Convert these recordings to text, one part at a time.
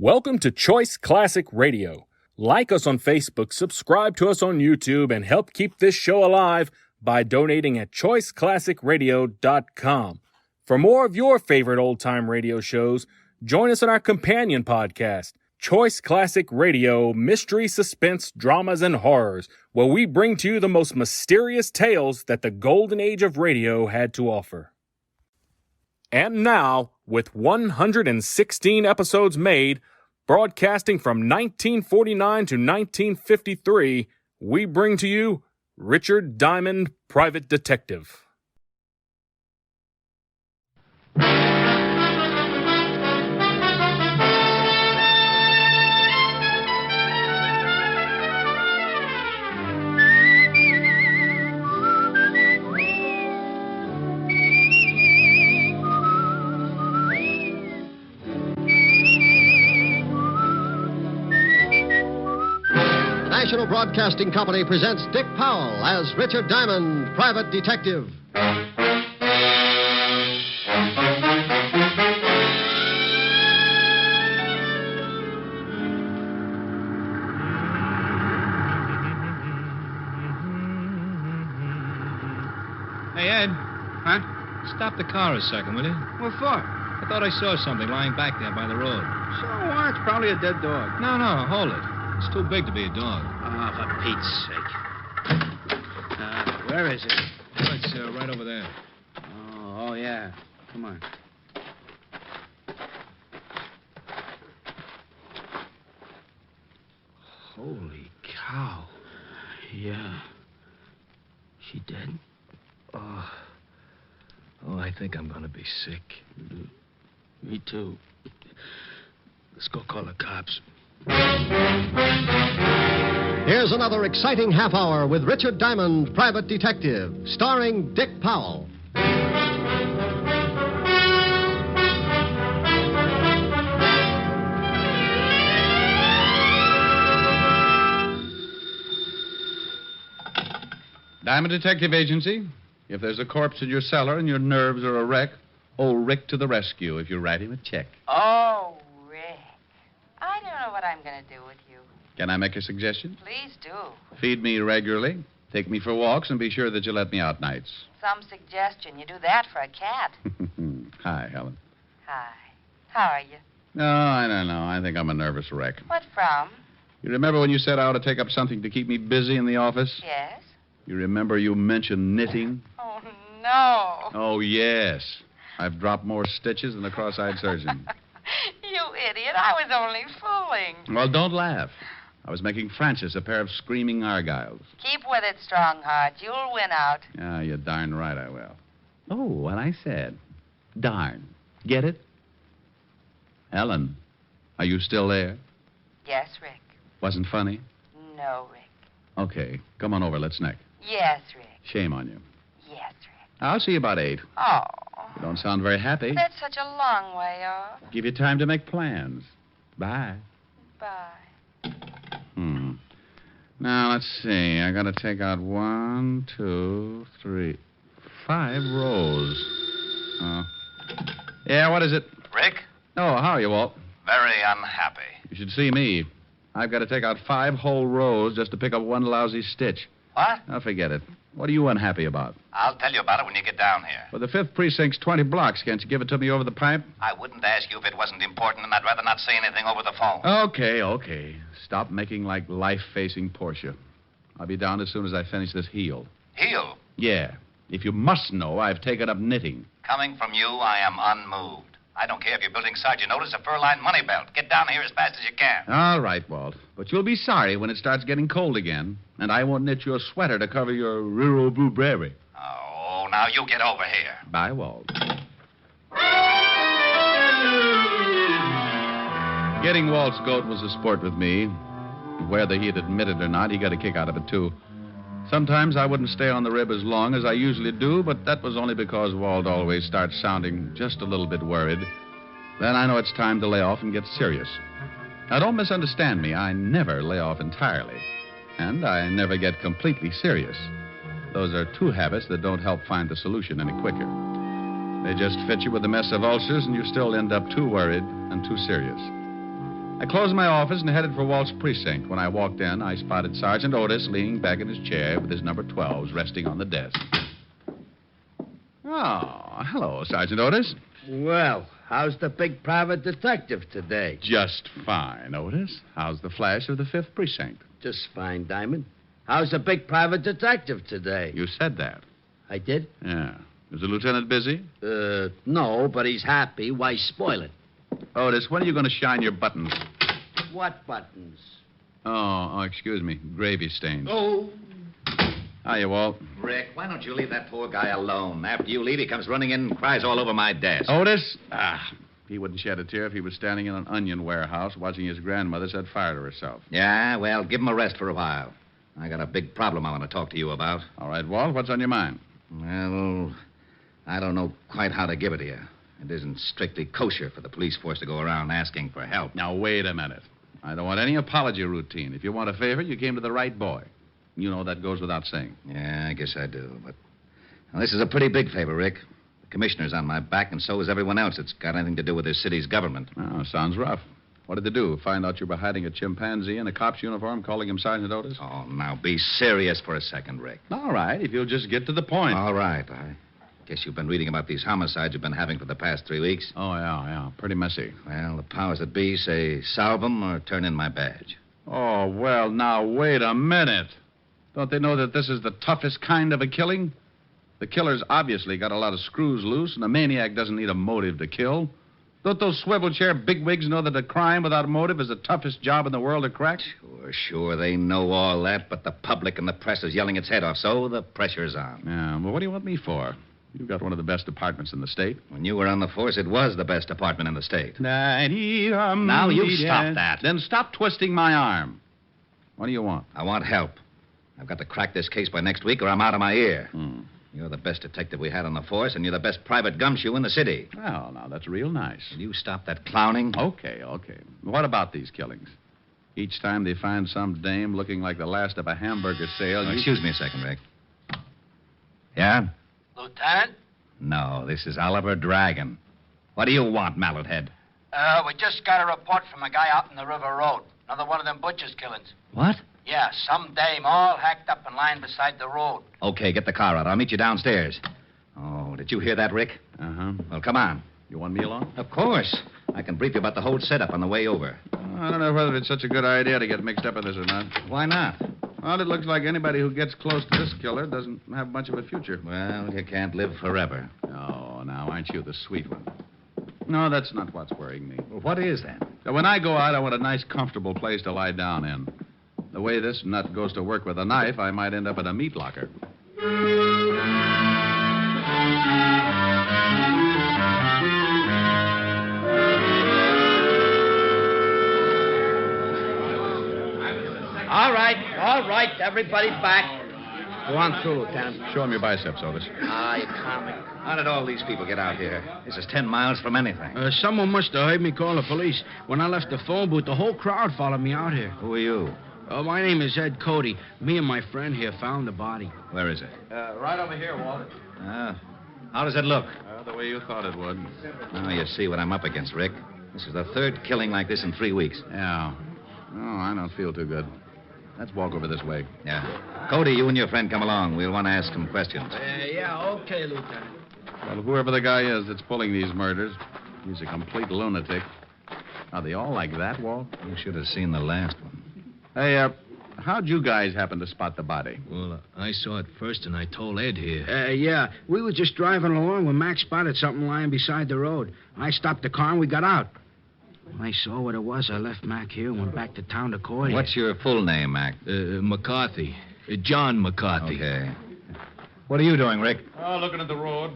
Welcome to Choice Classic Radio. Like us on Facebook, subscribe to us on YouTube, and help keep this show alive by donating at choiceclassicradio.com. For more of your favorite old-time radio shows, join us on our companion podcast, Choice Classic Radio Mystery, Suspense, Dramas, and Horrors, where we bring to you the most mysterious tales that the golden age of radio had to offer. And now, with 116 episodes made, broadcasting from 1949 to 1953, we bring to you Richard Diamond, Private Detective. National Broadcasting Company presents Dick Powell as Richard Diamond, Private Detective. Hey, Ed. Huh? Stop the car a second, will you? What for? I thought I saw something lying back there by the road. So what? It's probably a dead dog. No, hold it. It's too big to be a dog. Oh, for Pete's sake. Where is it? Well, it's right over there. Oh, yeah. Come on. Holy cow. Yeah. She dead? Oh, I think I'm going to be sick. Me too. Let's go call the cops. Here's another exciting half hour with Richard Diamond, Private Detective, starring Dick Powell. Diamond Detective Agency. If there's a corpse in your cellar and your nerves are a wreck, old Rick to the rescue if you write him a check. Oh, Rick. I don't know what I'm going to do with you. Can I make a suggestion? Please do. Feed me regularly, take me for walks, and be sure that you let me out nights. Some suggestion. You do that for a cat. Hi, Helen. Hi. How are you? No, I don't know. I think I'm a nervous wreck. What from? You remember when you said I ought to take up something to keep me busy in the office? Yes? You remember you mentioned knitting? Oh, no. Oh, yes. I've dropped more stitches than a cross-eyed surgeon. You idiot. I was only fooling. Well, don't laugh. I was making Francis a pair of screaming argyles. Keep with it, Strongheart. You'll win out. Ah, you're darn right I will. Oh, what I said. Darn. Get it? Helen, are you still there? Yes, Rick. Wasn't funny? No, Rick. Okay, come on over. Let's neck. Yes, Rick. Shame on you. Yes, Rick. I'll see you about 8. Oh. You don't sound very happy. That's such a long way off. Give you time to make plans. Bye. Bye. Now, let's see. I gotta take out 1, 2, 3, 5 rows. Yeah, what is it? Rick? Oh, how are you, Walt? Very unhappy. You should see me. I've got to take out 5 whole rows just to pick up one lousy stitch. What? Now, forget it. What are you unhappy about? I'll tell you about it when you get down here. Well, the 5th precinct's 20 blocks. Can't you give it to me over the pipe? I wouldn't ask you if it wasn't important, and I'd rather not say anything over the phone. Okay. Stop making like life-facing Portia. I'll be down as soon as I finish this heel. Heel? Yeah. If you must know, I've taken up knitting. Coming from you, I am unmoved. I don't care if you're building Sergeant Otis a fur-lined money belt. Get down here as fast as you can. All right, Walt. But you'll be sorry when it starts getting cold again, and I won't knit you a sweater to cover your rural blue bravery. Oh, now you get over here. Bye, Walt. Getting Walt's goat was a sport with me. Whether he'd admit it or not, he got a kick out of it, too. Sometimes I wouldn't stay on the rib as long as I usually do, but that was only because Walt always starts sounding just a little bit worried. Then I know it's time to lay off and get serious. Now, don't misunderstand me. I never lay off entirely. And I never get completely serious. Those are 2 habits that don't help find the solution any quicker. They just fit you with a mess of ulcers, and you still end up too worried and too serious. I closed my office and headed for Walt's precinct. When I walked in, I spotted Sergeant Otis leaning back in his chair with his number 12s resting on the desk. Oh, hello, Sergeant Otis. Well, how's the big private detective today? Just fine, Otis. How's the flash of the 5th precinct? Just fine, Diamond. How's the big private detective today? You said that. I did? Yeah. Is the lieutenant busy? No, but he's happy. Why spoil it? Otis, when are you going to shine your buttons? What buttons? Oh, excuse me. Gravy stains. Oh. Hiya, Walt. Rick, why don't you leave that poor guy alone? After you leave, he comes running in and cries all over my desk. Otis? He wouldn't shed a tear if he was standing in an onion warehouse watching his grandmother set fire to herself. Yeah, well, give him a rest for a while. I got a big problem I want to talk to you about. All right, Walt, what's on your mind? Well, I don't know quite how to give it to you. It isn't strictly kosher for the police force to go around asking for help. Now, wait a minute. I don't want any apology routine. If you want a favor, you came to the right boy. You know that goes without saying. Yeah, I guess I do. But well, this is a pretty big favor, Rick. The commissioner's on my back, and so is everyone else that's got anything to do with this city's government. Oh, sounds rough. What did they do? Find out you were hiding a chimpanzee in a cop's uniform, calling him Sergeant Otis? Oh, now be serious for a second, Rick. All right, if you'll just get to the point. All right. I guess you've been reading about these homicides you've been having for the past 3 weeks. Oh, yeah. Pretty messy. Well, the powers that be say solve them or turn in my badge. Oh, well, now, wait a minute. Don't they know that this is the toughest kind of a killing? The killer's obviously got a lot of screws loose, and a maniac doesn't need a motive to kill. Don't those swivel chair bigwigs know that a crime without a motive is the toughest job in the world to crack? Sure, they know all that, but the public and the press is yelling its head off, so the pressure's on. Yeah, well, what do you want me for? You've got one of the best departments in the state. When you were on the force, it was the best department in the state. Now you stop that. Then stop twisting my arm. What do you want? I want help. I've got to crack this case by next week or I'm out of my ear. Hmm. You're the best detective we had on the force, and you're the best private gumshoe in the city. Well, now, that's real nice. Will you stop that clowning? Okay. What about these killings? Each time they find some dame looking like the last of a hamburger sale... Excuse me a second, Rick. Yeah? Lieutenant? No, this is Oliver Dragon. What do you want, Mallet Head? We just got a report from a guy out in the River Road. Another one of them butcher's killings. What? Yeah, some dame all hacked up and lying beside the road. Okay, get the car out. I'll meet you downstairs. Oh, did you hear that, Rick? Uh-huh. Well, come on. You want me along? Of course. I can brief you about the whole setup on the way over. I don't know whether it's such a good idea to get mixed up in this or not. Why not? Well, it looks like anybody who gets close to this killer doesn't have much of a future. Well, you can't live forever. Oh, now, aren't you the sweet one? No, that's not what's worrying me. Well, what is that? Now, when I go out, I want a nice, comfortable place to lie down in. The way this nut goes to work with a knife, I might end up in a meat locker. All right, everybody back. Go on through, Lieutenant. Show him your biceps, Otis. You comic. How did all these people get out here? This is 10 miles from anything. Someone must have heard me call the police. When I left the phone booth, the whole crowd followed me out here. Who are you? My name is Ed Cody. Me and my friend here found the body. Where is it? Right over here, Walter. How does it look? The way you thought it would. Now you see what I'm up against, Rick. This is the third killing like this in 3 weeks. Yeah. Oh, I don't feel too good. Let's walk over this way. Yeah. Cody, you and your friend come along. We'll want to ask some questions. Okay, Lieutenant. Well, whoever the guy is that's pulling these murders, he's a complete lunatic. Are they all like that, Walt? You should have seen the last one. Hey, how'd you guys happen to spot the body? Well, I saw it first, and I told Ed here. Yeah. We were just driving along when Max spotted something lying beside the road. I stopped the car and we got out. When I saw what it was, I left Mac here and went back to town to call you. What's your full name, Mac? McCarthy. John McCarthy. Okay. What are you doing, Rick? Oh, looking at the road.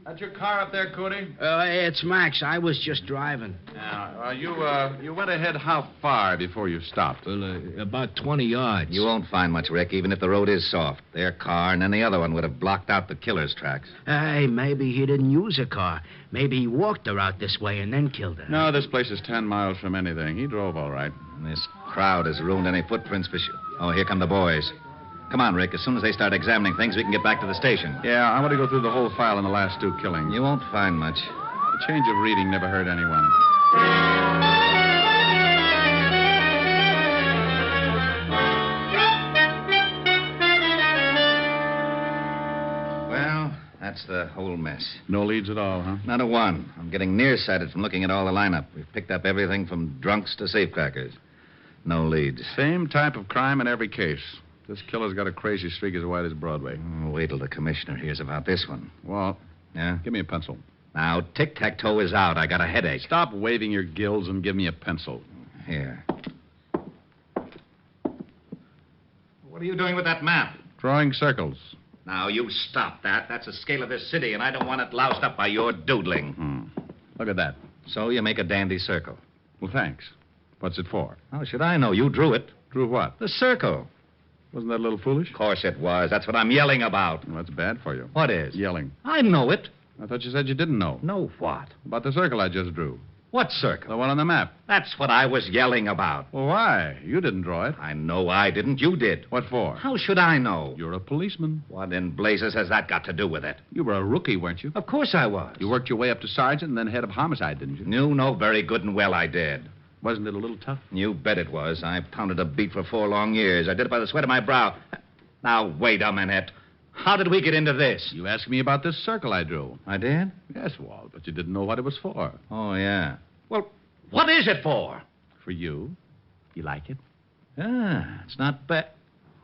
That's your car up there, Cody? It's Max. I was just driving. Now, you went ahead how far before you stopped? Well, about 20 yards. You won't find much, Rick, even if the road is soft. Their car and any other one would have blocked out the killer's tracks. Hey, maybe he didn't use a car. Maybe he walked her out this way and then killed her. No, this place is 10 miles from anything. He drove all right. This crowd has ruined any footprints for sure. Oh, here come the boys. Come on, Rick. As soon as they start examining things, we can get back to the station. Yeah, I want to go through the whole file in the last 2 killings. You won't find much. A change of reading never hurt anyone. That's the whole mess. No leads at all, huh? Not a one. I'm getting nearsighted from looking at all the lineup. We've picked up everything from drunks to safecrackers. No leads. Same type of crime in every case. This killer's got a crazy streak as wide as Broadway. Wait till the commissioner hears about this one. Walt, Yeah? give me a pencil. Now, tic-tac-toe is out. I got a headache. Stop waving your gills and give me a pencil. Here. What are you doing with that map? Drawing circles. Now, you stop that. That's the scale of this city, and I don't want it loused up by your doodling. Look at that. So you make a dandy circle. Well, thanks. What's it for? How should I know? You drew it. Drew what? The circle. Wasn't that a little foolish? Of course it was. That's what I'm yelling about. Well, that's bad for you. What is? Yelling. I know it. I thought you said you didn't know. Know what? About the circle I just drew. What circle? The one on the map. That's what I was yelling about. Well, why? You didn't draw it. I know I didn't. You did. What for? How should I know? You're a policeman. What in blazes has that got to do with it? You were a rookie, weren't you? Of course I was. You worked your way up to sergeant and then head of homicide, didn't you? You know very good and well I did. Wasn't it a little tough? You bet it was. I pounded a beat for 4 long years. I did it by the sweat of my brow. Now, wait a minute. How did we get into this? You asked me about this circle I drew. I did? Yes, Walt, but you didn't know what it was for. Oh, yeah. Well, what is it for? For you. You like it? Ah, it's not bad.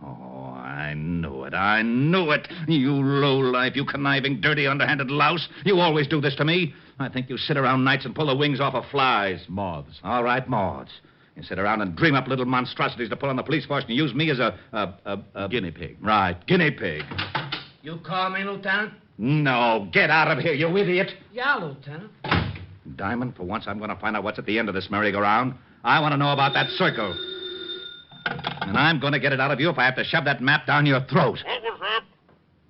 Oh, I knew it. I knew it. You lowlife, you conniving, dirty, underhanded louse. You always do this to me. I think you sit around nights and pull the wings off of flies. Moths. All right, moths. You sit around and dream up little monstrosities to put on the police force and use me as a guinea pig. Right, guinea pig. You call me, Lieutenant? No, get out of here, you idiot. Yeah, Lieutenant. Diamond, for once I'm going to find out what's at the end of this merry-go-round. I want to know about that circle. And I'm going to get it out of you if I have to shove that map down your throat. It was that.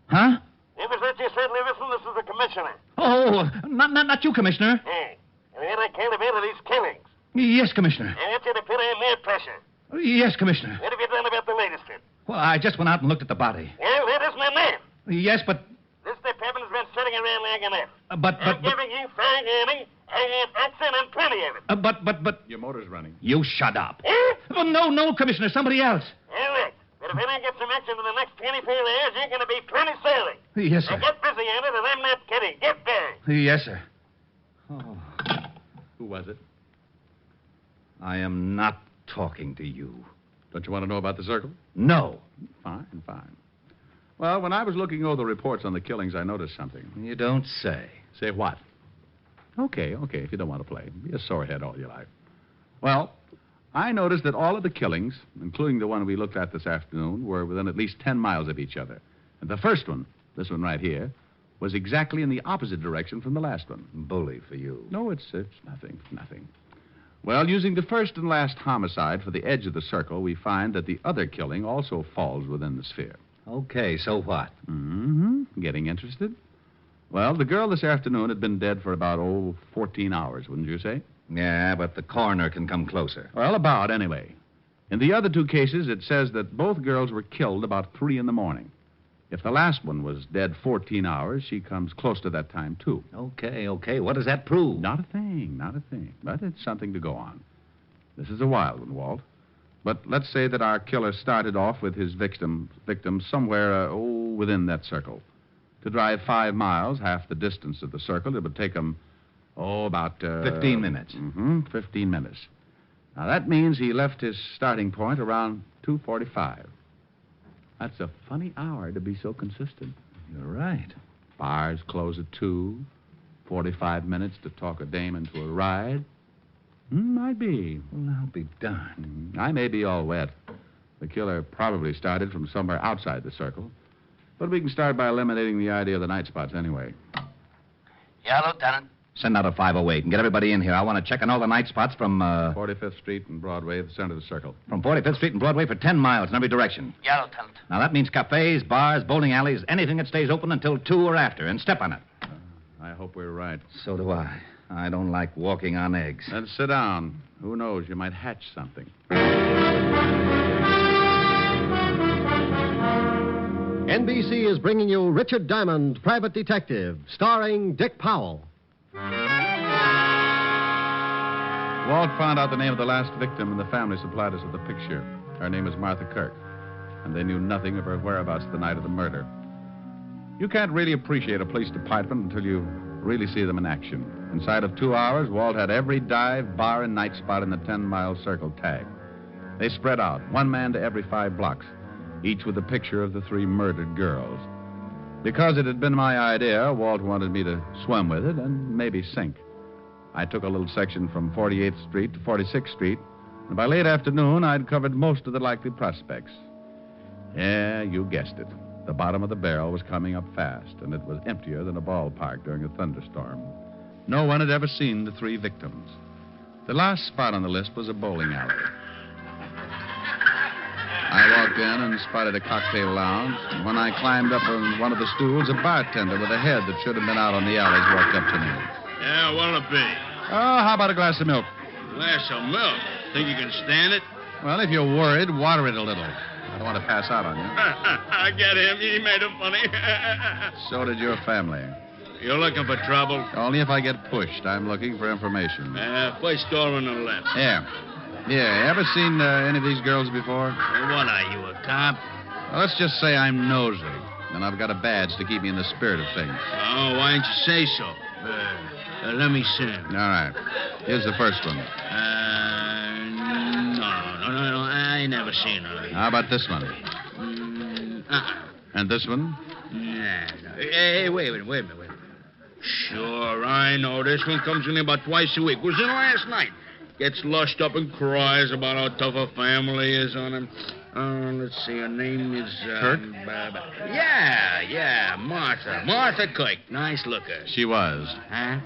Huh? It was that you said, listen, this is the commissioner. Oh, not you, Commissioner. Hey, and then I can't have of these killings. Yes, Commissioner. I want you to put on their pressure. Yes, Commissioner. What have you done about the latest one? Well, I just went out and looked at the body. Well, that isn't a man. Yes, but... This department has been sitting around long enough. But... I'm giving you fine money. I have action and plenty of it. But... Your motor's running. You shut up. Eh? Oh, no, Commissioner, somebody else. All right. But if I don't get some action in the next 24 hours, you're going to be plenty silly. Yes, sir. Now get busy on it, and I'm not kidding. Get there. Yes, sir. Oh, Who was it? I am not talking to you. Don't you want to know about the circle? No. Fine. Well, when I was looking over the reports on the killings, I noticed something. You don't say. Say what? Okay, if you don't want to play. Be a sorehead all your life. Well, I noticed that all of the killings, including the one we looked at this afternoon, were within at least 10 miles of each other. And the first one, this one right here, was exactly in the opposite direction from the last one. Bully for you. No, it's nothing. Well, using the first and last homicide for the edge of the circle, we find that the other killing also falls within the sphere. Okay, so what? Getting interested? Well, the girl this afternoon had been dead for about, 14 hours, wouldn't you say? Yeah, but the coroner can come closer. Well, about, anyway. In the other 2 cases, it says that both girls were killed about 3 in the morning. If the last one was dead 14 hours, she comes close to that time, too. Okay. What does that prove? Not a thing. But it's something to go on. This is a wild one, Walt. But let's say that our killer started off with his victim somewhere, within that circle. To drive 5 miles, half the distance of the circle, it would take him, about... 15 minutes. 15 minutes. Now, that means he left his starting point around 2:45. That's a funny hour to be so consistent. You're right. Bars close at 2. 45 minutes to talk a dame into a ride. Might be. Well, I'll be darned. I may be all wet. The killer probably started from somewhere outside the circle. But we can start by eliminating the idea of the night spots anyway. Yeah, Lieutenant. Send out a 508 and get everybody in here. I want to check on all the night spots from, 45th Street and Broadway at the center of the circle. From 45th Street and Broadway for 10 miles in every direction. Yeah, Lieutenant. Now, that means cafes, bars, bowling alleys, anything that stays open until 2 or after, and step on it. I hope we're right. So do I. I don't like walking on eggs. Then sit down. Who knows? You might hatch something. NBC is bringing you Richard Diamond, Private Detective, starring Dick Powell. Walt found out the name of the last victim, and the family supplied us with a picture. Her name is Martha Kirk, and they knew nothing of her whereabouts the night of the murder. You can't really appreciate a police department until you really see them in action. Inside of 2 hours, Walt had every dive, bar, and night spot in the 10-mile circle tagged. They spread out, one man to every 5 blocks, each with a picture of the 3 murdered girls. Because it had been my idea, Walt wanted me to swim with it and maybe sink. I took a little section from 48th Street to 46th Street, and by late afternoon, I'd covered most of the likely prospects. Yeah, you guessed it. The bottom of the barrel was coming up fast, and it was emptier than a ballpark during a thunderstorm. No one had ever seen the 3 victims. The last spot on the list was a bowling alley. I walked in and spotted a cocktail lounge, and when I climbed up on one of the stools, a bartender with a head that should have been out on the alleys walked up to me. Yeah, what'll it be? Oh, how about a glass of milk? Glass of milk? Think you can stand it? Well, if you're worried, water it a little. I don't want to pass out on you. I get him. He made it funny. So did your family. You're looking for trouble? Only if I get pushed. I'm looking for information. First door on the left. Yeah. Yeah, ever seen any of these girls before? What are you, a cop? Well, let's just say I'm nosy, and I've got a badge to keep me in the spirit of things. Oh, why didn't you say so? Let me see him. All right. Here's the first one. No. I ain't never seen her. How about this one? And this one? No. Hey, wait a minute. Sure, I know. This one comes in about twice a week. Was in last night. Gets lushed up and cries about how tough a family is on him. Let's see, her name is... Kirk? Yeah, Martha. Martha Kirk. Nice looker. She was. Huh?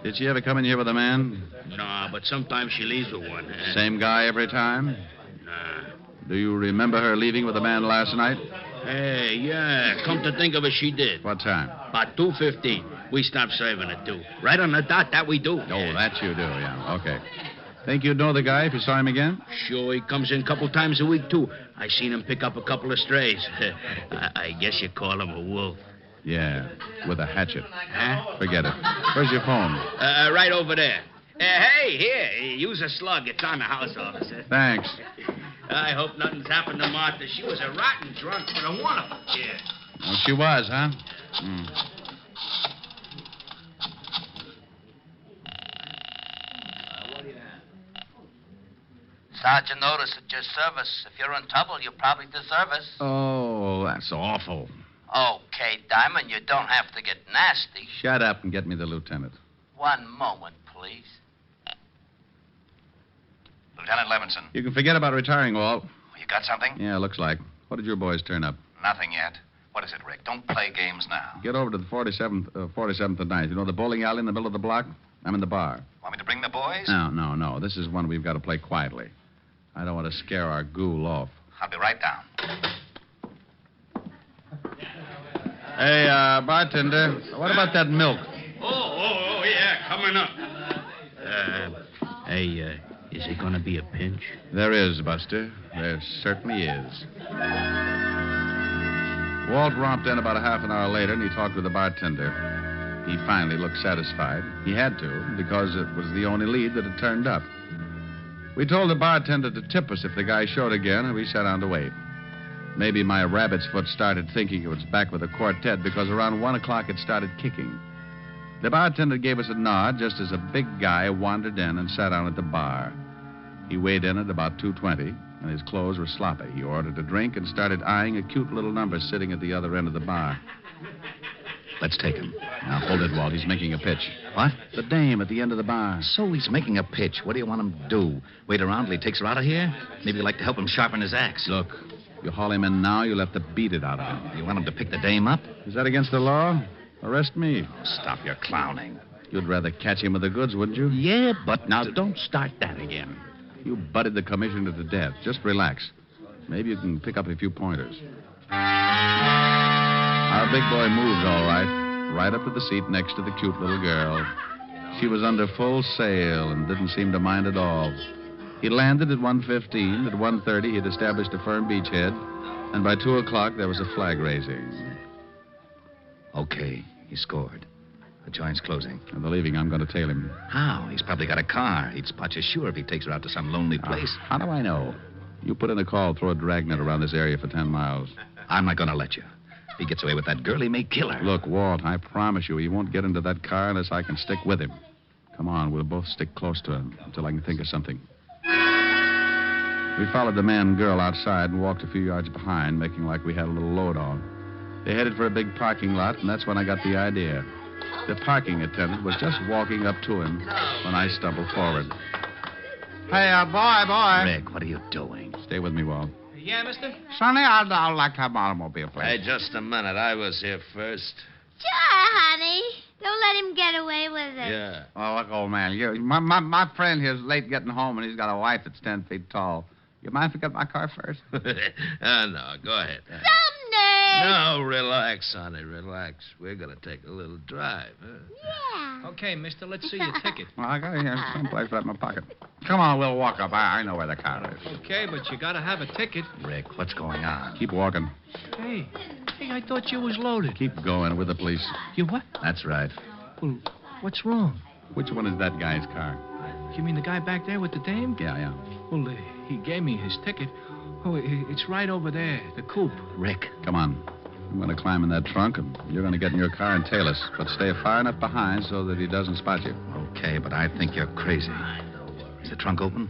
Did she ever come in here with a man? No, but sometimes she leaves with one. Huh? Same guy every time? Nah. Do you remember her leaving with a man last night? Hey, yeah. Come to think of it, she did. What time? About 2:15. We stopped serving at 2. Right on the dot, that we do. Oh, that you do, yeah. Okay. Think you'd know the guy if you saw him again? Sure, he comes in a couple times a week, too. I seen him pick up a couple of strays. I guess you call him a wolf. Yeah, with a hatchet. Huh? Forget it. Where's your phone? Right over there. Hey, here, use a slug. It's on the house, officer. Thanks. I hope nothing's happened to Martha. She was a rotten drunk, but a wonderful kid. Oh, she was, huh? Sergeant noticed at your service. If you're in trouble, you probably deserve us. Oh, that's awful. Okay, Diamond, you don't have to get nasty. Shut up and get me the lieutenant. One moment, please. Lieutenant Levinson. You can forget about retiring, Walt. You got something? Yeah, looks like. What did your boys turn up? Nothing yet. What is it, Rick? Don't play games now. Get over to the 47th and 9th. You know the bowling alley in the middle of the block? I'm in the bar. Want me to bring the boys? No. This is one we've got to play quietly. I don't want to scare our ghoul off. I'll be right down. Hey, bartender, what about that milk? Oh, yeah, coming up. Is it going to be a pinch? There is, Buster. There certainly is. Walt romped in about a half an hour later, and he talked with the bartender. He finally looked satisfied. He had to, because it was the only lead that had turned up. We told the bartender to tip us if the guy showed again, and we sat down to wait. Maybe my rabbit's foot started thinking it was back with the quartet because around 1 o'clock it started kicking. The bartender gave us a nod just as a big guy wandered in and sat down at the bar. He weighed in at about 220, and his clothes were sloppy. He ordered a drink and started eyeing a cute little number sitting at the other end of the bar. Let's take him. Now, hold it, Walt. He's making a pitch. What? The dame at the end of the bar. So he's making a pitch. What do you want him to do? Wait around till he takes her out of here? Maybe you'd like to help him sharpen his axe. Look, you haul him in now, you'll have to beat it out of him. You want him to pick the dame up? Is that against the law? Arrest me. Stop your clowning. You'd rather catch him with the goods, wouldn't you? Yeah, but... Now, don't start that again. You butted the commissioner to death. Just relax. Maybe you can pick up a few pointers. Our big boy moved all right up to the seat next to the cute little girl. She was under full sail and didn't seem to mind at all. He landed at 1:15. At 1:30, he'd established a firm beachhead, and by 2 o'clock, there was a flag raising. Okay, he scored. The joint's closing. And they're leaving. I'm going to tail him. How? He's probably got a car. He'd spot you sure if he takes her out to some lonely place. How do I know? You put in a call, throw a dragnet around this area for 10 miles. I'm not going to let you. If he gets away with that girl, he may kill her. Look, Walt, I promise you he won't get into that car unless I can stick with him. Come on, we'll both stick close to him until I can think of something. We followed the man and girl outside and walked a few yards behind, making like we had a little load on. They headed for a big parking lot, and that's when I got the idea. The parking attendant was just walking up to him when I stumbled forward. Hey, boy. Rick, what are you doing? Stay with me, Walt. Yeah, mister? Sonny, I'd like to have my automobile, please. Hey, just a minute. I was here first. Sure, honey. Don't let him get away with it. Yeah. Oh, look, old man, my friend here's late getting home, and he's got a wife that's 10 feet tall. You mind if I get my car first? No, go ahead. Someday. No, relax, honey, relax. We're going to take a little drive, huh? Yeah. Okay, mister, let's see your ticket. Well, I got it here someplace right in my pocket. Come on, we'll walk up. I know where the car is. Okay, but you gotta have a ticket. Rick, what's going on? Keep walking. Hey, I thought you was loaded. Keep going with the police. You what? That's right. Well, what's wrong? Which one is that guy's car? You mean the guy back there with the dame? Yeah. Well, he gave me his ticket. Oh, it's right over there, the coupe. Rick. Come on. I'm going to climb in that trunk, and you're going to get in your car and tail us. But stay far enough behind so that he doesn't spot you. Okay, but I think you're crazy. Is the trunk open?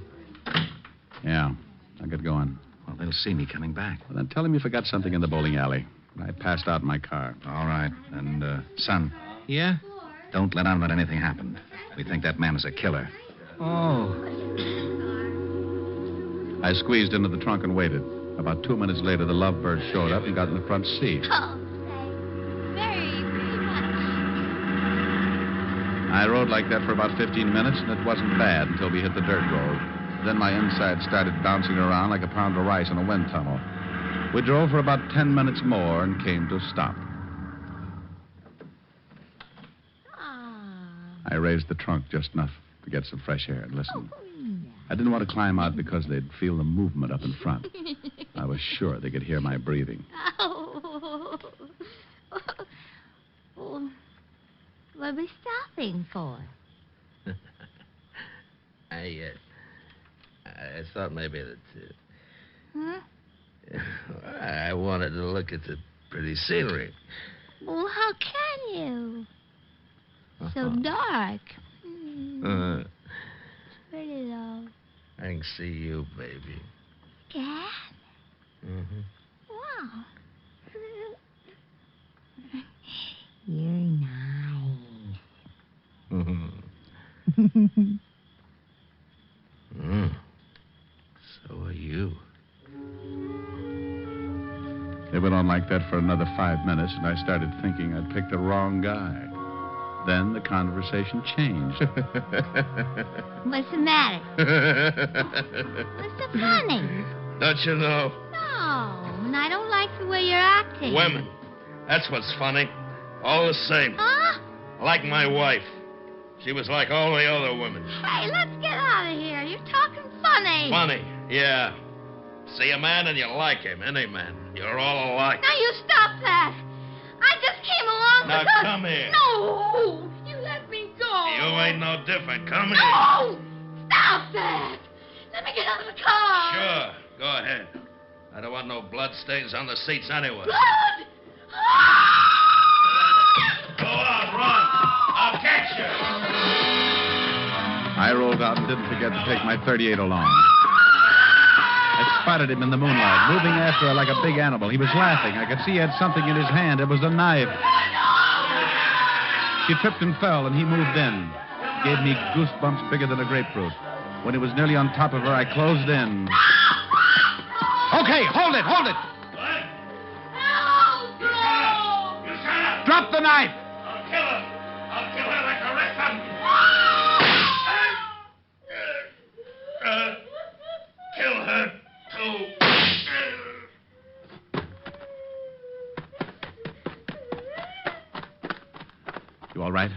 Yeah. I'll get going. Well, they'll see me coming back. Well, then tell him you forgot something in the bowling alley. I passed out in my car. All right. And, son, Yeah? don't let on that anything happened. We think that man is a killer. Oh. I squeezed into the trunk and waited. About 2 minutes later, the lovebird showed up and got in the front seat. Oh, very much. I rode like that for about 15 minutes, and it wasn't bad until we hit the dirt road. Then my inside started bouncing around like a pound of rice in a wind tunnel. We drove for about 10 minutes more and came to a stop. I raised the trunk just enough to get some fresh air and listen. I didn't want to climb out because they'd feel the movement up in front. I was sure they could hear my breathing. Oh. Well, what are we stopping for? I thought maybe that... Huh? I wanted to look at the pretty scenery. Well, how can you? So dark. It's pretty though. I can see you, baby. Dad? Mm-hmm. Wow. You're nice. Mm-hmm. So are you. They went on like that for another 5 minutes, and I started thinking I'd picked the wrong guy. Then the conversation changed. What's the matter? What's so funny? Don't you know? No, and I don't like the way you're acting. Women. That's what's funny. All the same. Huh? Like my wife. She was like all the other women. Hey, let's get out of here. You're talking funny. Funny, yeah. See a man and you like him, any man. You're all alike. Now you stop that. I just came along Now because... come here. No, you let me go. You ain't no different. Come here. No, stop that. Let me get out of the car. Sure, go ahead. I don't want no blood stains on the seats anyway. Blood? Go on, run. I'll catch you. I rolled out and didn't forget to take my .38 along. I spotted him in the moonlight, moving after her like a big animal. He was laughing. I could see he had something in his hand. It was a knife. She tripped and fell, and he moved in. Gave me goosebumps bigger than a grapefruit. When he was nearly on top of her, I closed in. Okay, hold it. What? You shut up. Drop the knife. I'll kill her. I'll kill her like the rest of them. Kill her, too. You all right? I'm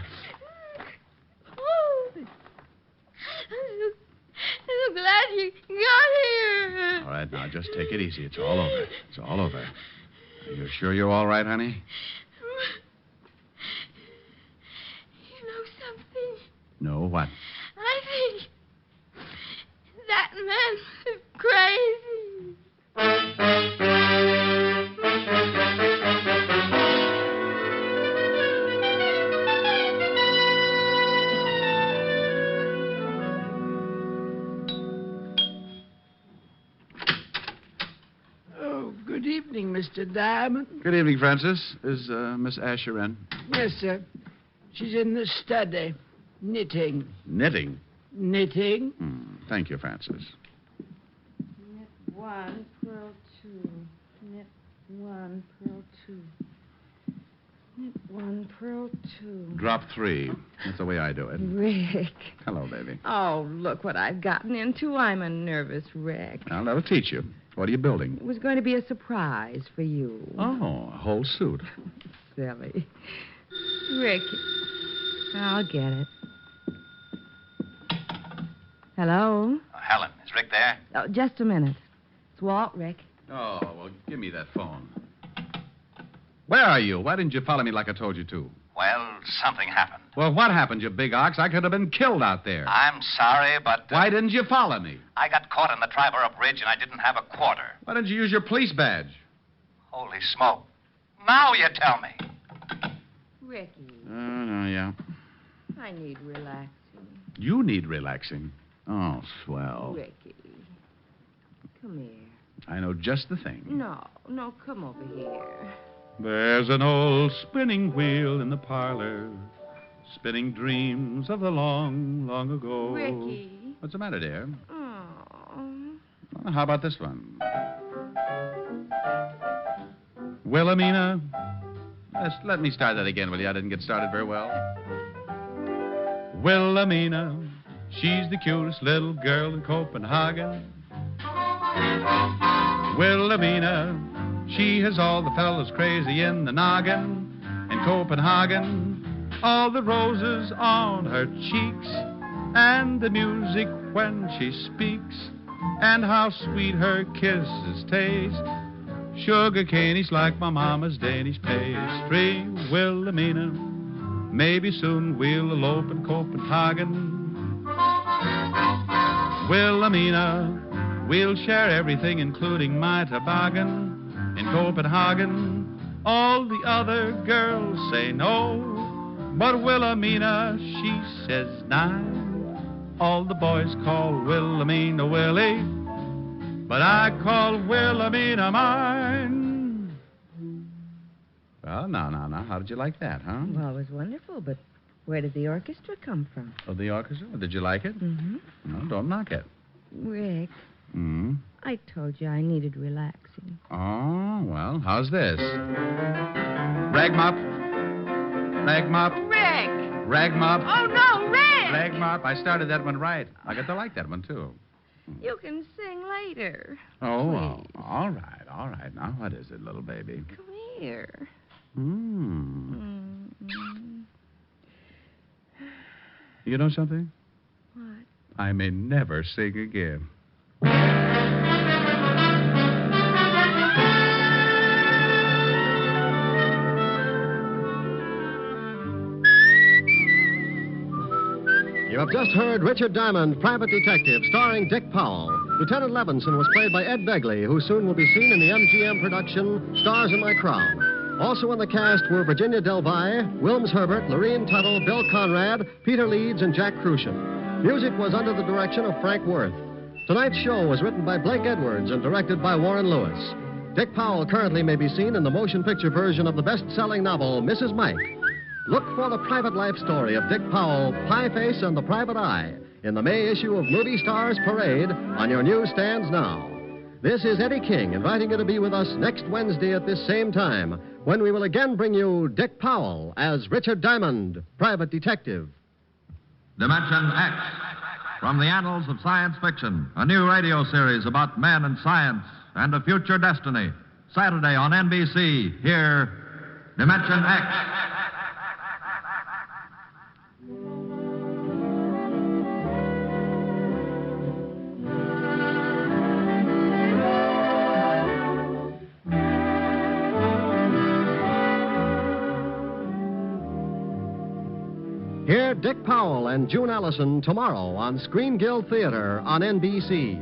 so glad you got here. All right, now just take it easy. It's all over. It's all over. Are you sure you're all right, honey? You know something? No, what? I think that man is crazy. Good evening, Mr. Diamond. Good evening, Francis. Is Miss Asher in? Yes, sir. She's in the study, knitting. Knitting? Knitting? Thank you, Francis. Knit 1, purl 2. Knit 1, purl 2. Knit 1, purl 2. Drop 3. That's the way I do it. Rick. Hello, baby. Oh, look what I've gotten into. I'm a nervous wreck. I'll never teach you. What are you building? It was going to be a surprise for you. Oh, a whole suit. Silly. Rick, I'll get it. Hello? Helen, is Rick there? Oh, just a minute. It's Walt, Rick. Oh, well, give me that phone. Where are you? Why didn't you follow me like I told you to? Well, something happened. Well, what happened, you big ox? I could have been killed out there. I'm sorry, but... Why didn't you follow me? I got caught in the Triborough Bridge and I didn't have a quarter. Why didn't you use your police badge? Holy smoke. Now you tell me. Ricky, Oh, yeah. I need relaxing. You need relaxing. Oh, swell. Ricky, come here. I know just the thing. No, come over here. There's an old spinning wheel in the parlor, spinning dreams of the long, long ago. Ricky. What's the matter, dear? Oh. Well, how about this one? Wilhelmina. Let me start that again, will you? I didn't get started very well. Wilhelmina, she's the cutest little girl in Copenhagen. Wilhelmina, she has all the fellows crazy in the noggin. In Copenhagen, all the roses on her cheeks, and the music when she speaks, and how sweet her kisses taste. Sugar candies like my mama's Danish pastry. Wilhelmina, maybe soon we'll elope in Copenhagen. Wilhelmina, we'll share everything, including my toboggan. In Copenhagen, all the other girls say no, but Wilhelmina, she says nine. All the boys call Wilhelmina Willie, but I call Wilhelmina mine. Well, now, how did you like that, huh? Well, it was wonderful, but where did the orchestra come from? Oh, the orchestra? Did you like it? Mm-hmm. No, don't knock it. Rick, I told you I needed relaxing. Oh, well, how's this? Rag mop. Rag mop. Rick! Rag mop. Oh, no, Rick! Rag mop. I started that one right. I got to like that one, too. You can sing later. Oh, all right. Now, what is it, little baby? Come here. You know something? What? I may never sing again. You have just heard Richard Diamond, Private Detective, starring Dick Powell. Lieutenant Levinson was played by Ed Begley, who soon will be seen in the MGM production Stars in My Crown. Also in the cast were Virginia Del Valle, Wilms Herbert, Lorene Tuttle, Bill Conrad, Peter Leeds, and Jack Crucian. Music was under the direction of Frank Worth. Tonight's show was written by Blake Edwards and directed by Warren Lewis. Dick Powell currently may be seen in the motion picture version of the best-selling novel, Mrs. Mike. Look for the private life story of Dick Powell, Pie Face and the Private Eye, in the May issue of Movie Stars Parade on your newsstands now. This is Eddie King inviting you to be with us next Wednesday at this same time, when we will again bring you Dick Powell as Richard Diamond, Private Detective. Dimension X, from the annals of science fiction, a new radio series about men and science and a future destiny. Saturday on NBC. Hear Dimension X. Hear Dick Powell and June Allison tomorrow on Screen Guild Theater on NBC.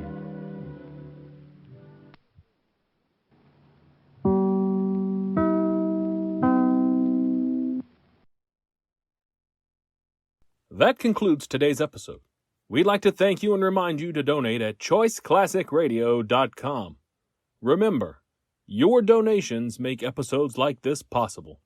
That concludes today's episode. We'd like to thank you and remind you to donate at choiceclassicradio.com. Remember, Your donations make episodes like this possible.